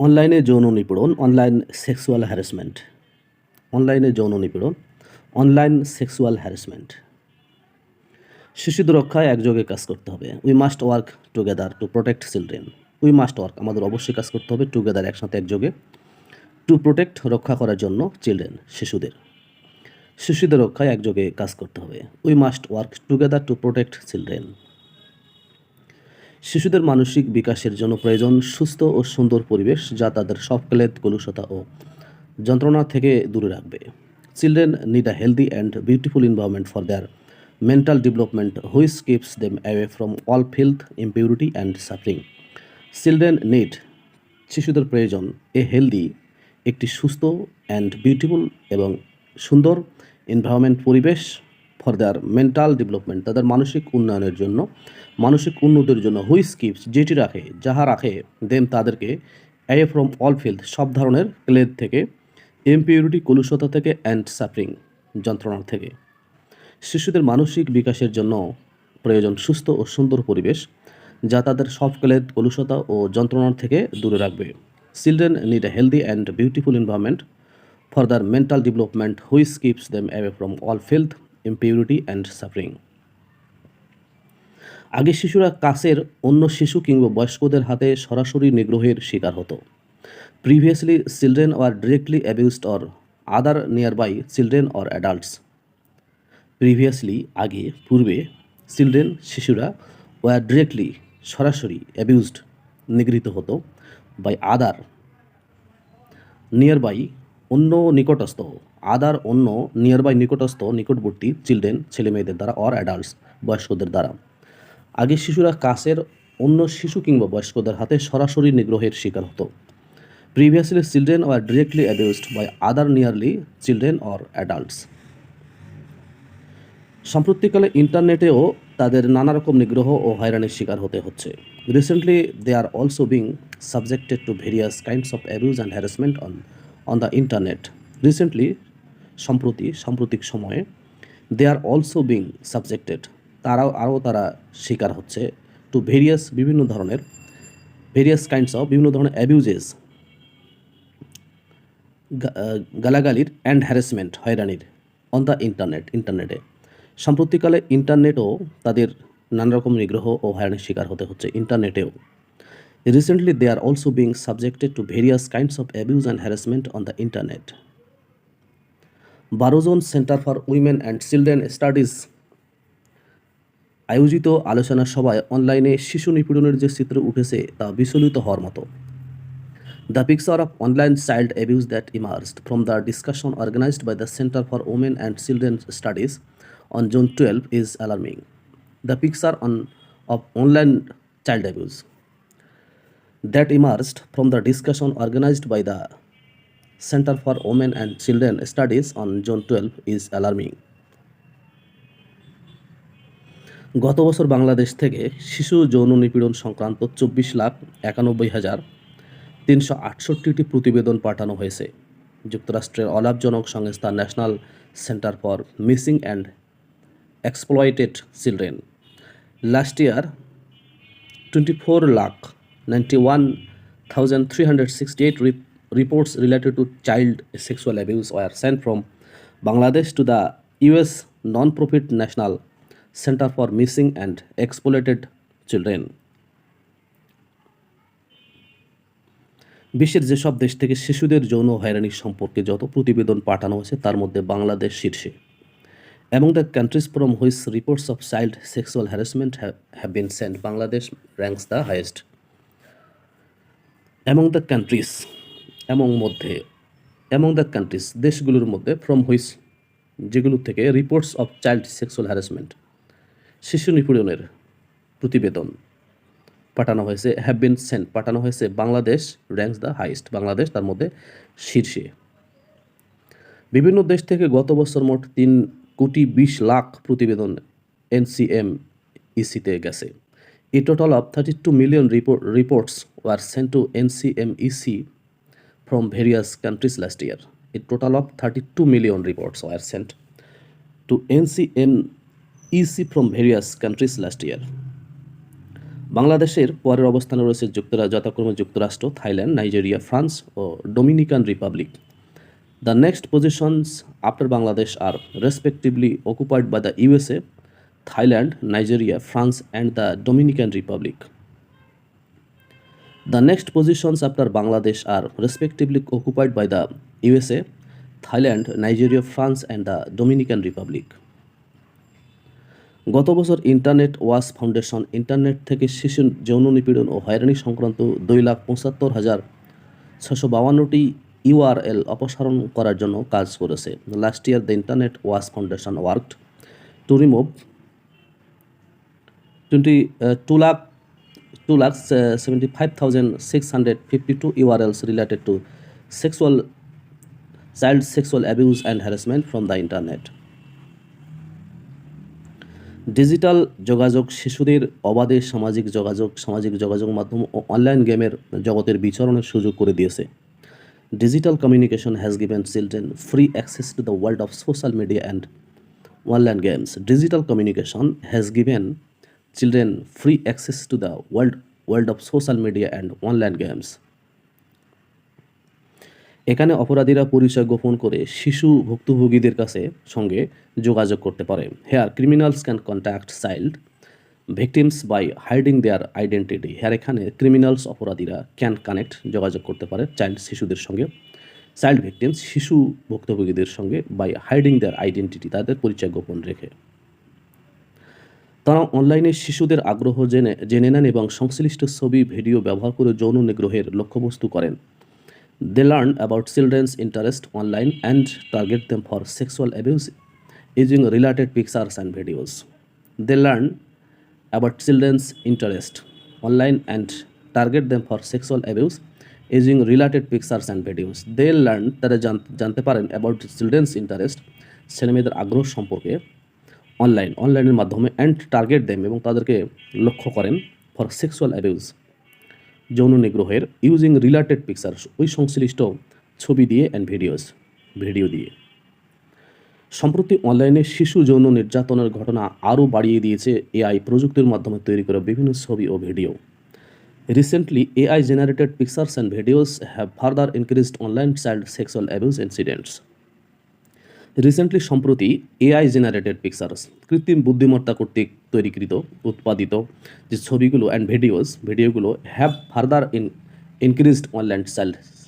অনলাইনে যৌন নিপীড়ন, অনলাইন সেক্সুয়াল হ্যারাসমেন্ট। অনলাইনে যৌন নিপীড়ন, অনলাইন সেক্সুয়াল হ্যারাসমেন্ট। শিশুদের রক্ষায় একযোগে কাজ করতে হবে। We must work together two protect children. We must work, আমাদের অবশ্যই কাজ করতে হবে টুগেদার, একসাথে একযোগে, টু প্রোটেক্ট, রক্ষা করার জন্য, চিলড্রেন, শিশুদের রক্ষায় একযোগে কাজ করতে হবে। We must work together two protect children. শিশুদের মানসিক বিকাশের জন্য প্রয়োজন সুস্থ ও সুন্দর পরিবেশ, যা তাদের সব ক্লেদ, কলুষতা ও যন্ত্রণা থেকে দূরে রাখবে। Children need a healthy and beautiful environment for their mental development which keeps them away from all filth, impurity and suffering. Children need, শিশুদের প্রয়োজন, এ হেলদি, একটি সুস্থ, অ্যান্ড বিউটিফুল এবং সুন্দর এনভায়রনমেন্ট, পরিবেশ, ফর দেয়ার মেন্টাল ডেভেলপমেন্ট, তাদের মানসিক উন্নয়নের জন্য, মানসিক উন্নতির জন্য, হুইচ কিপস, যেটি রাখে, যাহা রাখে, দেম, তাদেরকে, অ্যাওয়ে ফ্রম অল ফিল্ড, সব ধরনের ক্লেদ থেকে, ইম্পিউরিটি, কলুষতা থেকে, অ্যান্ড সাফারিং, যন্ত্রণা থেকে। শিশুদের মানসিক বিকাশের জন্য প্রয়োজন সুস্থ ও সুন্দর পরিবেশ, যা তাদের সব ক্লেদ, কলুষতা ও যন্ত্রণা থেকে দূরে রাখবে। Children need a healthy and beautiful environment for their mental development which keeps them away from all filth, impurity and suffering. আগে শিশুরা কাছের অন্য শিশু কিংবা বয়স্কদের হাতে সরাসরি নিগ্রহের শিকার হতো। Previously children were directly abused or other nearby children or adults. Previously, আগে, পূর্বে, চিলড্রেন, শিশুরা, ওয়ার ডিরেক্টলি, সরাসরি, অ্যাবিউজড, নিগৃহীত হতো, বাই আদার, নিয়ারবাই, অন্য, নিকটস্থ, আদার, অন্য, নিয়ারবাই, নিকটস্থ, নিকটবর্তী, চিলড্রেন, ছেলেমেয়েদের দ্বারা, অর অ্যাডাল্টস, বয়স্কদের দ্বারা। আগে শিশুরা কাছের অন্য শিশু কিংবা বয়স্কদের হাতে সরাসরি নিগ্রহের শিকার হতো। Previously children were directly abused by other nearly children or adults. সাম্প্রতিককালে ইন্টারনেটেও তাদের নানা রকম নিগ্রহ ও হয়রানির শিকার হতে হচ্ছে। Recently they are also being subjected to various kinds of abuse and harassment on the internet. Recently, সাম্প্রতিক সময়ে, they are also being subjected, তারা শিকার হচ্ছে, টু বিভিন্ন ধরনের, বিভিন্ন ধরনের অ্যাবিউজেস, গালাগালির, অ্যান্ড হ্যারাসমেন্ট, হয়রানির, অন দ্য ইন্টারনেটে। সাম্প্রতিককালে ইন্টারনেটও তাদের নানা রকম নিগ্রহ ও হয়রানির শিকার হতে হচ্ছে, ইন্টারনেটেও। Recently they are also being subjected to various kinds of abuse and harassment on the internet. 12 জন center for women and children studies আয়োজিত আলোচনা সভায় অনলাইনে শিশু নিপীড়নের যে চিত্র উঠেছে তা বিচলিত হওয়ার মতো। The picture of online child abuse that emerged from the discussion organized by the Center for Women and Children Studies on June 12 is alarming. The picture of online child abuse that emerged from the discussion organized by the Center for Women and Children Studies on June 12 is alarming. গত বছর বাংলাদেশ থেকে শিশু যৌন নিপীড়ন সংক্রান্ত 24,91,368টি প্রতিবেদন পাঠানো হয়েছে যুক্তরাষ্ট্রের অলাভজনক সংস্থা national centre for missing and exploited children. Last year 24,91,368 reports related to child sexual abuse were sent from Bangladesh to the US non-profit National Center for Missing and Exploited Children. বিশ্বের যেসব দেশ থেকে শিশুদের যৌন হয়রানি সম্পর্কে যত প্রতিবেদন পাঠানো হয়েছে তার মধ্যে বাংলাদেশ শীর্ষে। Among the countries from which reports of child sexual harassment have been sent, Bangladesh ranks the highest. Among the countries, দেশগুলোর মধ্যে, from which, যেগুলো থেকে, reports of child sexual harassment, শিশু নিপীড়নের প্রতিবেদন পাঠানো হয়েছে, হ্যাভ বিন সেন্ট, পাঠানো হয়েছে, Bangladesh ranks the highest, Bangladesh তার মধ্যে শীর্ষে। বিভিন্ন দেশ থেকে গত বছর মোট 3,20,00,000 প্রতিবেদন NCMEC-তে গেছে। A total of 32 million reports were sent to NCMEC from various countries last year. A total of 32 million reports were sent to NCMEC from various countries last year. বাংলাদেশের পরের অবস্থানে রয়েছে যথাক্রমে যুক্তরাষ্ট্র, থাইল্যান্ড, নাইজেরিয়া, ফ্রান্স ও Dominican Republic. The next positions after Bangladesh are respectively occupied by the USA, Thailand, Nigeria, France, and the Dominican Republic. The next positions after Bangladesh are respectively occupied by the USA, Thailand, Nigeria, France, and the Dominican Republic. গত বছর internet watch foundation internet থেকে শিশু যৌন নিপীড়ন ও হয়রানি সংক্রান্ত 2,75,652টি URL অপসারণ করার জন্য কাজ করেছে। Last year the internet watch foundation worked to remove 2,75,652 URLs related to child sexual abuse and harassment from the internet. Digital যোগাযোগ শিশুদের অবাধে সামাজিক যোগাযোগ মাধ্যম ও অনলাইন গেমের জগতের বিচরণের সুযোগ করে দিয়েছে। Digital communication has given children free access to the world of social media and online games. Digital communication has given children free access to the world of social media and online games. এখানে অপরাধীরা পরিচয় গোপন করে শিশু ভুক্তভোগীদের সঙ্গে যোগাযোগ করতে পারে। Here criminals can contact child victims by hiding their identity. এখানে ক্রিমিনালস অপরাধীরা ক্যান কানেক্ট যোগাযোগ করতে পারে শিশুদের সঙ্গে, চাইল্ড ভিকটিমস শিশু ভুক্তভোগীদের সঙ্গে বাই হাইডিং দেয়ার আইডেন্টিটি তাদের পরিচয় গোপন রেখে। তারা অনলাইনে শিশুদের আগ্রহ জেনে নেন এবং সংশ্লিষ্ট ছবি ভিডিও ব্যবহার করে যৌন নিগ্রহের লক্ষ্যবস্তু করেন। They learn about children's interest online and target them for sexual abuse using related pictures and videos. They learn about children's interest online and target them for sexual abuse using related pictures and videos. They learn তারা জানতে পারেন about children's interest ছেলেমেয়েদের আগ্রহ সম্পর্কে অনলাইনের মাধ্যমে and target them এবং তাদেরকে লক্ষ্য করেন ফর সেক্সুয়াল অ্যাবিউজ যৌন নিগ্রহের ইউজিং রিলেটেড পিকচার্স ওই সংশ্লিষ্ট ছবি দিয়ে অ্যান্ড ভিডিও দিয়ে। সম্প্রতি অনলাইনে শিশু যৌন নির্যাতনের ঘটনা আরও বাড়িয়ে দিয়েছে এআই প্রযুক্তির মাধ্যমে তৈরি করা বিভিন্ন ছবি ও video. Recently AI generated pictures and videos have further increased online child sexual abuse incidents. সম্প্রতি এআই জেনারেটেড পিকচার্স কৃত্রিম বুদ্ধিমত্তা কর্তৃক তৈরিকৃত উৎপাদিত যে ছবিগুলো অ্যান্ড ভিডিওগুলো have further increased online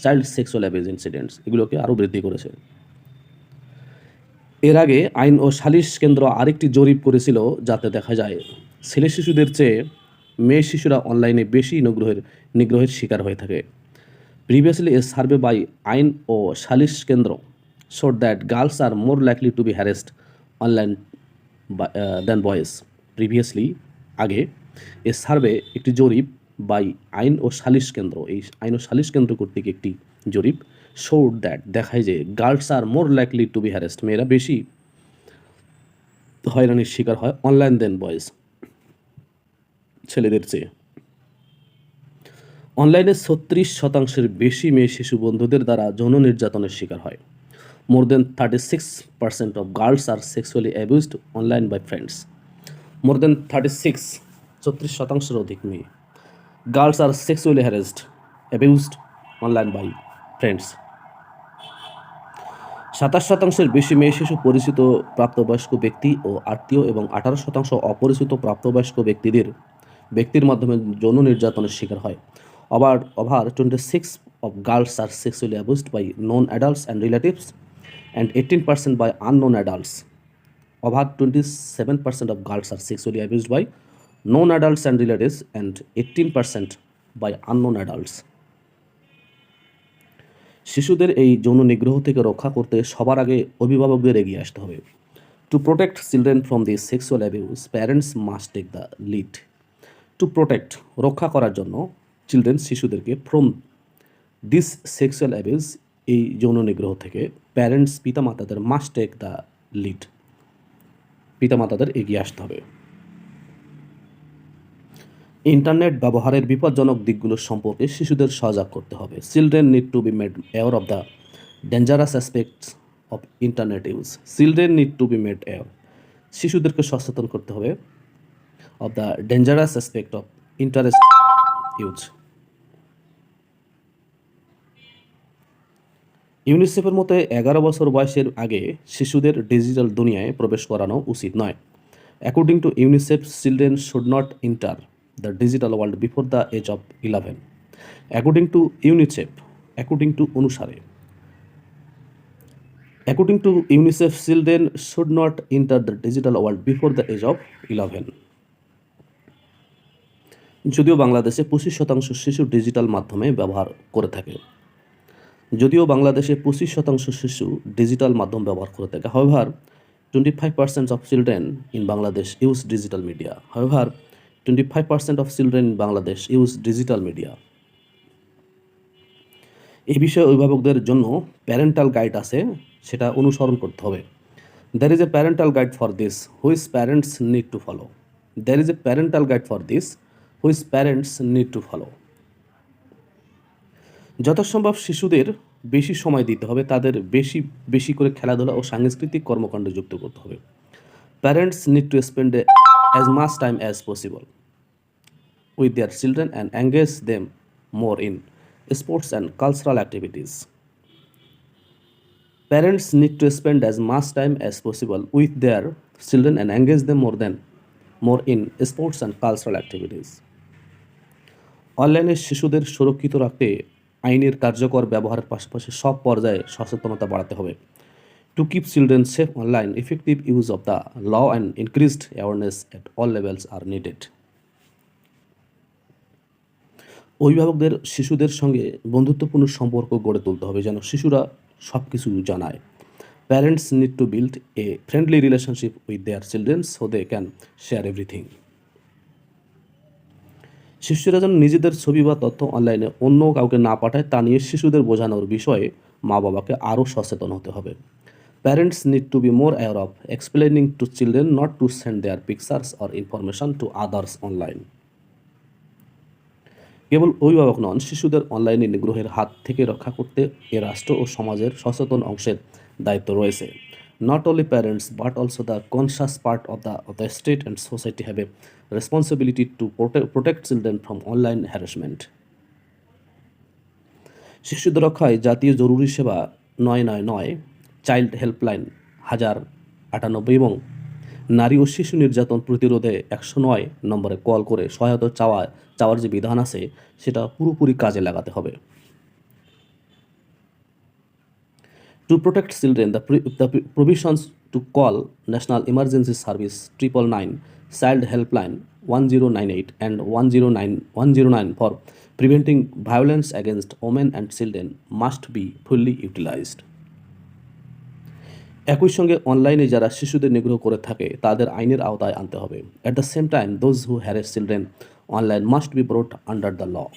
child sexual abuse incidents এগুলোকে আরও বৃদ্ধি করেছে। এর আগে আইন ও সালিশ কেন্দ্র আরেকটি জরিপ করেছিল যাতে দেখা যায় ছেলে শিশুদের চেয়ে মেয়ে শিশুরা অনলাইনে বেশি নিগ্রহের শিকার হয়ে থাকে। প্রিভিয়াসলি এ সার্ভে বাই আইন ও সালিশ কেন্দ্র showed that girls are more likely to be harassed online than boys. Previously, আগে এ সার্ভে একটি জরিপ বাই আইন ও সালিশ কেন্দ্র কর্তৃক একটি জরিপ showed that দেখায় যে girls are more likely to be harassed মেয়েরা বেশি হয়রানির শিকার হয় অনলাইন দেন বয়েজ ছেলেদের চেয়ে। অনলাইনে 36% বেশি মেয়ে শিশু বন্ধুদের দ্বারা যৌন নির্যাতনের শিকার হয়। More than 36% of girls are sexually abused online by friends. More than 36% অধিক মেয়ে girls are sexually abused online by friends. 27% বেশি মেয়ে শিশু পরিচিত প্রাপ্তবয়স্ক ব্যক্তি ও আত্মীয় এবং 18% অপরিচিত প্রাপ্তবয়স্ক ব্যক্তির মাধ্যমে যৌন নির্যাতনের শিকার হয়। Over 26% of girls are sexually abused by known adults and relatives and 18% by unknown adults. Over 27% of girls are sexually abused by known adults and relatives and 18% by unknown adults. শিশুদের এই যৌন নিগ্রহ থেকে রক্ষা করতে সবার আগে অভিভাবকদের এগিয়ে আসতে হবে। To protect children from this sexual abuse parents must take the lead. To protect রক্ষা করার জন্য শিশুদেরকে ফ্রম দিস সেক্সুয়াল অ্যাবিউজ এই যৌন নিগ্রহ থেকে প্যারেন্টস পিতামাতাদের মাস্ট টেক দ্য লিড পিতামাতাদের এগিয়ে আসতে হবে। ইন্টারনেট ব্যবহারের বিপজ্জনক দিকগুলো সম্পর্কে শিশুদের সজাগ করতে হবে। Children need to be made aware of the dangerous aspects of internet use. Children need to be made aware শিশুদেরকে সচেতন করতে হবে of the dangerous aspect of interest use. ইউনিসেফের মতে 11 বছর বয়সের আগে শিশুদের ডিজিটাল দুনিয়ায় প্রবেশ করানো উচিত নয়। According to UNICEF, children should not enter the digital world before the age of 11। According to UNICEF, according to অনুসারে, according to UNICEF, children should not enter the digital world before the age of 11। যদিও বাংলাদেশে 25% শিশু digital মাধ্যমে ব্যবহার করে থাকে, যদিও বাংলাদেশে 25% শিশু ডিজিটাল মাধ্যম ব্যবহার করে থাকে, however 25% of children in Bangladesh use digital media. However 25% of children in Bangladesh use digital media. এই বিষয়ে অভিভাবকদের জন্য প্যারেন্টাল গাইড আছে, সেটা অনুসরণ করতে হবে। There is a parental guide for this which parents need to follow. There is a parental guide for this which parents need to follow. যথাসম্ভব শিশুদের বেশি সময় দিতে হবে, তাদের বেশি বেশি করে খেলাধুলা ও সাংস্কৃতিক কর্মকাণ্ডে যুক্ত করতে হবে। Parents need to spend as much time as possible with their children and engage them more in sports and cultural activities. Parents need to spend as much time as possible with their children and engage them more in sports and cultural activities. অনলাইনে শিশুদের সুরক্ষিত রাখতে আইনের কার্যকর ব্যবহারের পাশাপাশি সব পর্যায়ে সচেতনতা বাড়াতে হবে। To keep children safe online, effective use of the law and increased awareness at all levels are needed. অভিভাবকদের শিশুদের সঙ্গে বন্ধুত্বপূর্ণ সম্পর্ক গড়ে তুলতে হবে, যেন শিশুরা সব কিছু জানায়। Parents need to build a friendly relationship with their children so they can share everything. শিশুরা যেন নিজেদের ছবি বা তথ্য অনলাইনে অন্য কাউকে না পাঠায়, তা নিয়ে শিশুদের বোঝানোর বিষয়ে মা বাবাকে আরও সচেতন হতে হবে। Parents need to be more aware of explaining to children not to send their pictures or information to others online. কেবল অভিভাবক নন, শিশুদের অনলাইনে নিগ্রহের হাত থেকে রক্ষা করতে এ রাষ্ট্র ও সমাজের সচেতন অংশের দায়িত্ব রয়েছে। Not only parents but also the conscious part of the state and society have a responsibility to protect children from online harassment. শিশুদের রক্ষায় জাতীয় জরুরি সেবা 999, চাইল্ড হেল্পলাইন 1098 এবং নারী ও শিশু নির্যাতন প্রতিরোধে 109 নম্বরে কল করে সহায়তা চাওয়ার যে বিধান আছে সেটা পুরোপুরি কাজে লাগাতে হবে। To protect children, the provisions to call National Emergency Service 999, Child Helpline 1098 and 109 for preventing violence against women and children must be fully utilized. একই সঙ্গে অনলাইনে যারা শিশুদের নিগ্রহ করে থাকে তাদের আইনের আওতায় আনতে হবে। At the same time, those who harass children online must be brought under the law.